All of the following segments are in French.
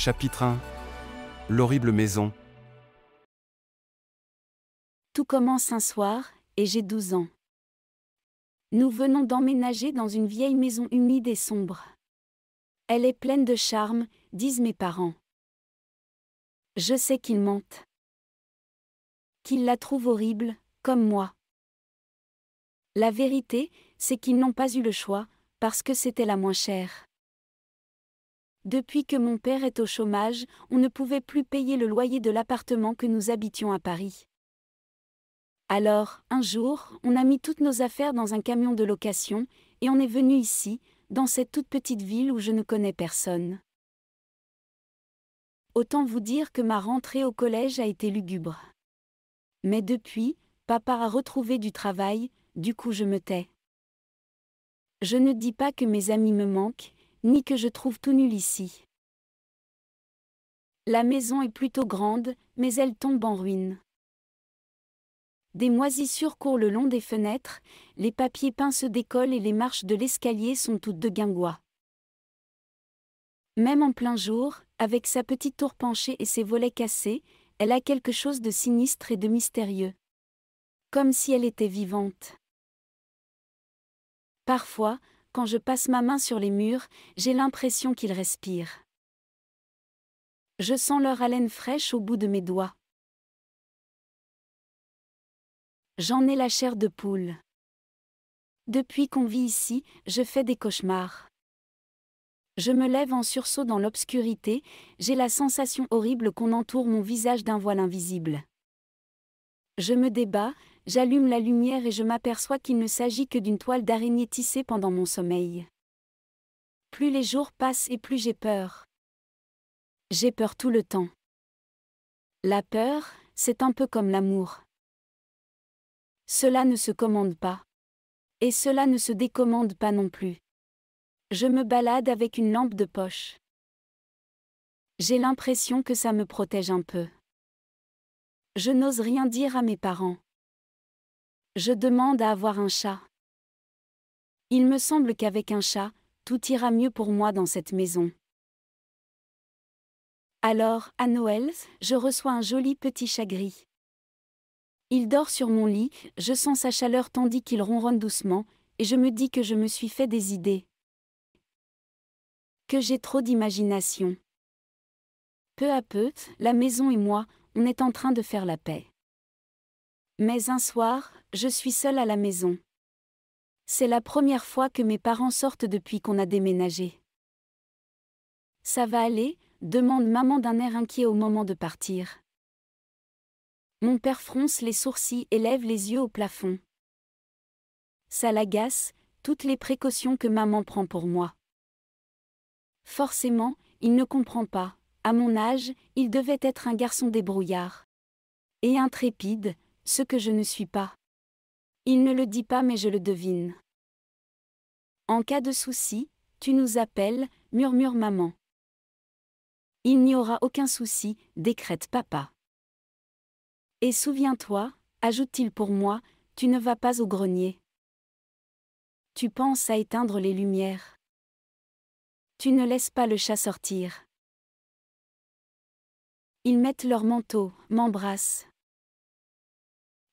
Chapitre 1. L'horrible maison. Tout commence un soir, et j'ai 12 ans. Nous venons d'emménager dans une vieille maison humide et sombre. Elle est pleine de charme, disent mes parents. Je sais qu'ils mentent. Qu'ils la trouvent horrible, comme moi. La vérité, c'est qu'ils n'ont pas eu le choix, parce que c'était la moins chère. Depuis que mon père est au chômage, on ne pouvait plus payer le loyer de l'appartement que nous habitions à Paris. Alors, un jour, on a mis toutes nos affaires dans un camion de location, et on est venu ici, dans cette toute petite ville où je ne connais personne. Autant vous dire que ma rentrée au collège a été lugubre. Mais depuis, papa a retrouvé du travail, du coup je me tais. Je ne dis pas que mes amis me manquent, ni que je trouve tout nul ici. La maison est plutôt grande, mais elle tombe en ruine. Des moisissures courent le long des fenêtres, les papiers peints se décollent et les marches de l'escalier sont toutes de guingois. Même en plein jour, avec sa petite tour penchée et ses volets cassés, elle a quelque chose de sinistre et de mystérieux. Comme si elle était vivante. Parfois, quand je passe ma main sur les murs, j'ai l'impression qu'ils respirent. Je sens leur haleine fraîche au bout de mes doigts. J'en ai la chair de poule. Depuis qu'on vit ici, je fais des cauchemars. Je me lève en sursaut dans l'obscurité, j'ai la sensation horrible qu'on entoure mon visage d'un voile invisible. Je me débats, j'allume la lumière et je m'aperçois qu'il ne s'agit que d'une toile d'araignée tissée pendant mon sommeil. Plus les jours passent et plus j'ai peur. J'ai peur tout le temps. La peur, c'est un peu comme l'amour. Cela ne se commande pas. Et cela ne se décommande pas non plus. Je me balade avec une lampe de poche. J'ai l'impression que ça me protège un peu. Je n'ose rien dire à mes parents. Je demande à avoir un chat. Il me semble qu'avec un chat, tout ira mieux pour moi dans cette maison. Alors, à Noël, je reçois un joli petit chat gris. Il dort sur mon lit, je sens sa chaleur tandis qu'il ronronne doucement, et je me dis que je me suis fait des idées. Que j'ai trop d'imagination. Peu à peu, la maison et moi, on est en train de faire la paix. Mais un soir, je suis seule à la maison. C'est la première fois que mes parents sortent depuis qu'on a déménagé. Ça va aller ? Demande maman d'un air inquiet au moment de partir. Mon père fronce les sourcils et lève les yeux au plafond. Ça l'agace, toutes les précautions que maman prend pour moi. Forcément, il ne comprend pas. À mon âge, il devait être un garçon débrouillard. Et intrépide, ce que je ne suis pas. Il ne le dit pas mais je le devine. En cas de souci, tu nous appelles, murmure maman. Il n'y aura aucun souci, décrète papa. Et souviens-toi, ajoute-t-il pour moi, tu ne vas pas au grenier. Tu penses à éteindre les lumières. Tu ne laisses pas le chat sortir. Ils mettent leur manteau, m'embrassent.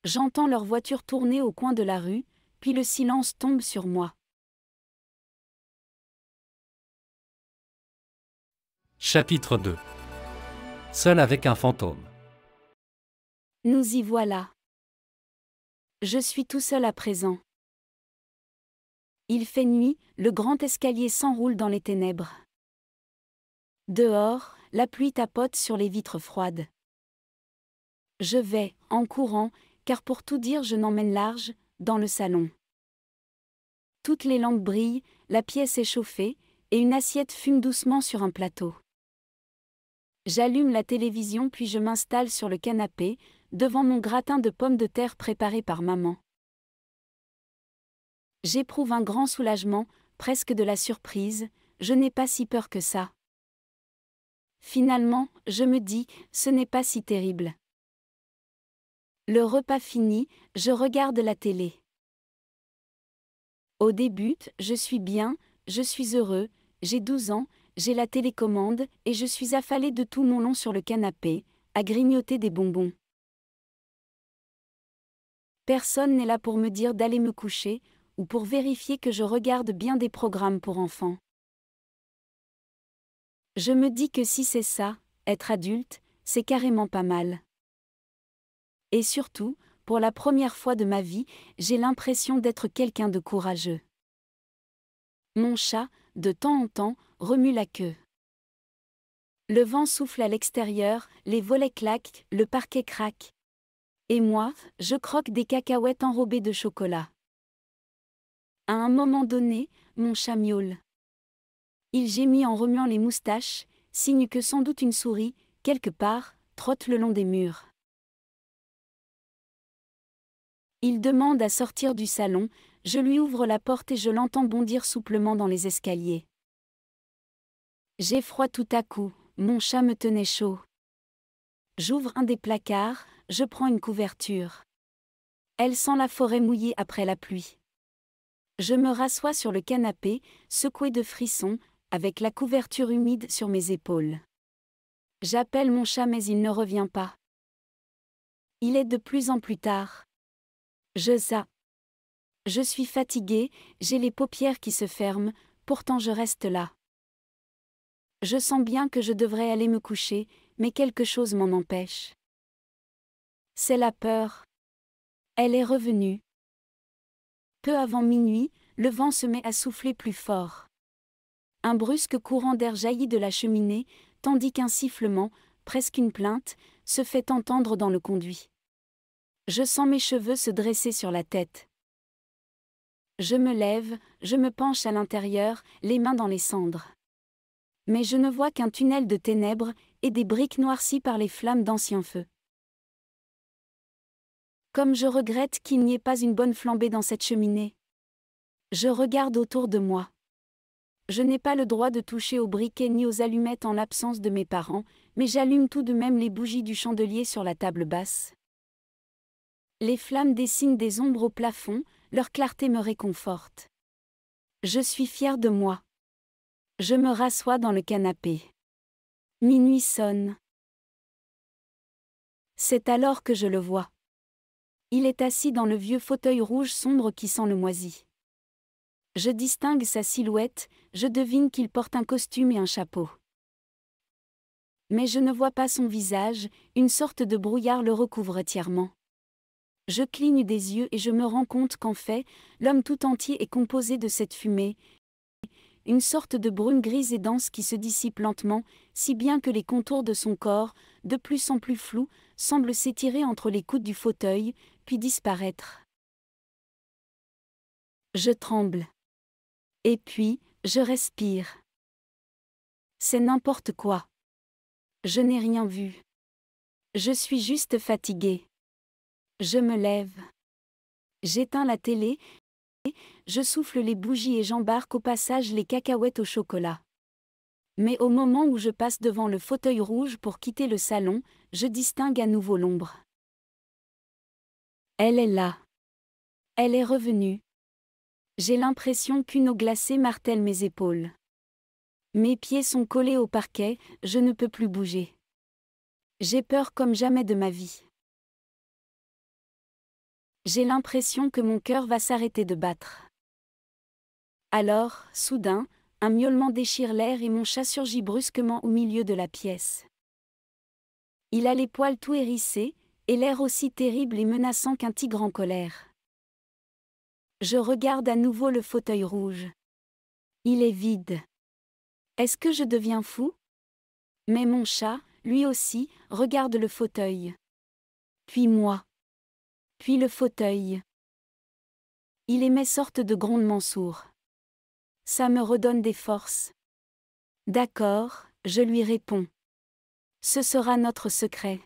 J'entends leur voiture tourner au coin de la rue, puis le silence tombe sur moi. Chapitre 2. Seul avec un fantôme. Nous y voilà. Je suis tout seul à présent. Il fait nuit, le grand escalier s'enroule dans les ténèbres. Dehors, la pluie tapote sur les vitres froides. Je vais, en courant, car pour tout dire je n'emmène large, dans le salon. Toutes les lampes brillent, la pièce est chauffée, et une assiette fume doucement sur un plateau. J'allume la télévision puis je m'installe sur le canapé, devant mon gratin de pommes de terre préparé par maman. J'éprouve un grand soulagement, presque de la surprise, je n'ai pas si peur que ça. Finalement, je me dis, ce n'est pas si terrible. Le repas fini, je regarde la télé. Au début, je suis bien, je suis heureux, j'ai 12 ans, j'ai la télécommande et je suis affalée de tout mon long sur le canapé, à grignoter des bonbons. Personne n'est là pour me dire d'aller me coucher, ou pour vérifier que je regarde bien des programmes pour enfants. Je me dis que si c'est ça, être adulte, c'est carrément pas mal. Et surtout, pour la première fois de ma vie, j'ai l'impression d'être quelqu'un de courageux. Mon chat, de temps en temps, remue la queue. Le vent souffle à l'extérieur, les volets claquent, le parquet craque. Et moi, je croque des cacahuètes enrobées de chocolat. À un moment donné, mon chat miaule. Il gémit en remuant les moustaches, signe que sans doute une souris, quelque part, trotte le long des murs. Il demande à sortir du salon, je lui ouvre la porte et je l'entends bondir souplement dans les escaliers. J'ai froid tout à coup, mon chat me tenait chaud. J'ouvre un des placards, je prends une couverture. Elle sent la forêt mouillée après la pluie. Je me rassois sur le canapé, secoué de frissons, avec la couverture humide sur mes épaules. J'appelle mon chat mais il ne revient pas. Il est de plus en plus tard. Je suis fatiguée, j'ai les paupières qui se ferment, pourtant je reste là. Je sens bien que je devrais aller me coucher, mais quelque chose m'en empêche. C'est la peur. Elle est revenue. Peu avant minuit, le vent se met à souffler plus fort. Un brusque courant d'air jaillit de la cheminée, tandis qu'un sifflement, presque une plainte, se fait entendre dans le conduit. Je sens mes cheveux se dresser sur la tête. Je me lève, je me penche à l'intérieur, les mains dans les cendres. Mais je ne vois qu'un tunnel de ténèbres et des briques noircies par les flammes d'anciens feux. Comme je regrette qu'il n'y ait pas une bonne flambée dans cette cheminée. Je regarde autour de moi. Je n'ai pas le droit de toucher aux briquets ni aux allumettes en l'absence de mes parents, mais j'allume tout de même les bougies du chandelier sur la table basse. Les flammes dessinent des ombres au plafond, leur clarté me réconforte. Je suis fière de moi. Je me rassois dans le canapé. Minuit sonne. C'est alors que je le vois. Il est assis dans le vieux fauteuil rouge sombre qui sent le moisi. Je distingue sa silhouette, je devine qu'il porte un costume et un chapeau. Mais je ne vois pas son visage, une sorte de brouillard le recouvre entièrement. Je cligne des yeux et je me rends compte qu'en fait, l'homme tout entier est composé de cette fumée, une sorte de brume grise et dense qui se dissipe lentement, si bien que les contours de son corps, de plus en plus flous, semblent s'étirer entre les coudes du fauteuil, puis disparaître. Je tremble. Et puis, je respire. C'est n'importe quoi. Je n'ai rien vu. Je suis juste fatiguée. Je me lève. J'éteins la télé, je souffle les bougies et j'embarque au passage les cacahuètes au chocolat. Mais au moment où je passe devant le fauteuil rouge pour quitter le salon, je distingue à nouveau l'ombre. Elle est là. Elle est revenue. J'ai l'impression qu'une eau glacée martèle mes épaules. Mes pieds sont collés au parquet, je ne peux plus bouger. J'ai peur comme jamais de ma vie. J'ai l'impression que mon cœur va s'arrêter de battre. Alors, soudain, un miaulement déchire l'air et mon chat surgit brusquement au milieu de la pièce. Il a les poils tout hérissés, et l'air aussi terrible et menaçant qu'un tigre en colère. Je regarde à nouveau le fauteuil rouge. Il est vide. Est-ce que je deviens fou? Mais mon chat, lui aussi, regarde le fauteuil. Puis moi. Puis le fauteuil. Il émet sorte de grondement sourd. Ça me redonne des forces. D'accord, je lui réponds. Ce sera notre secret.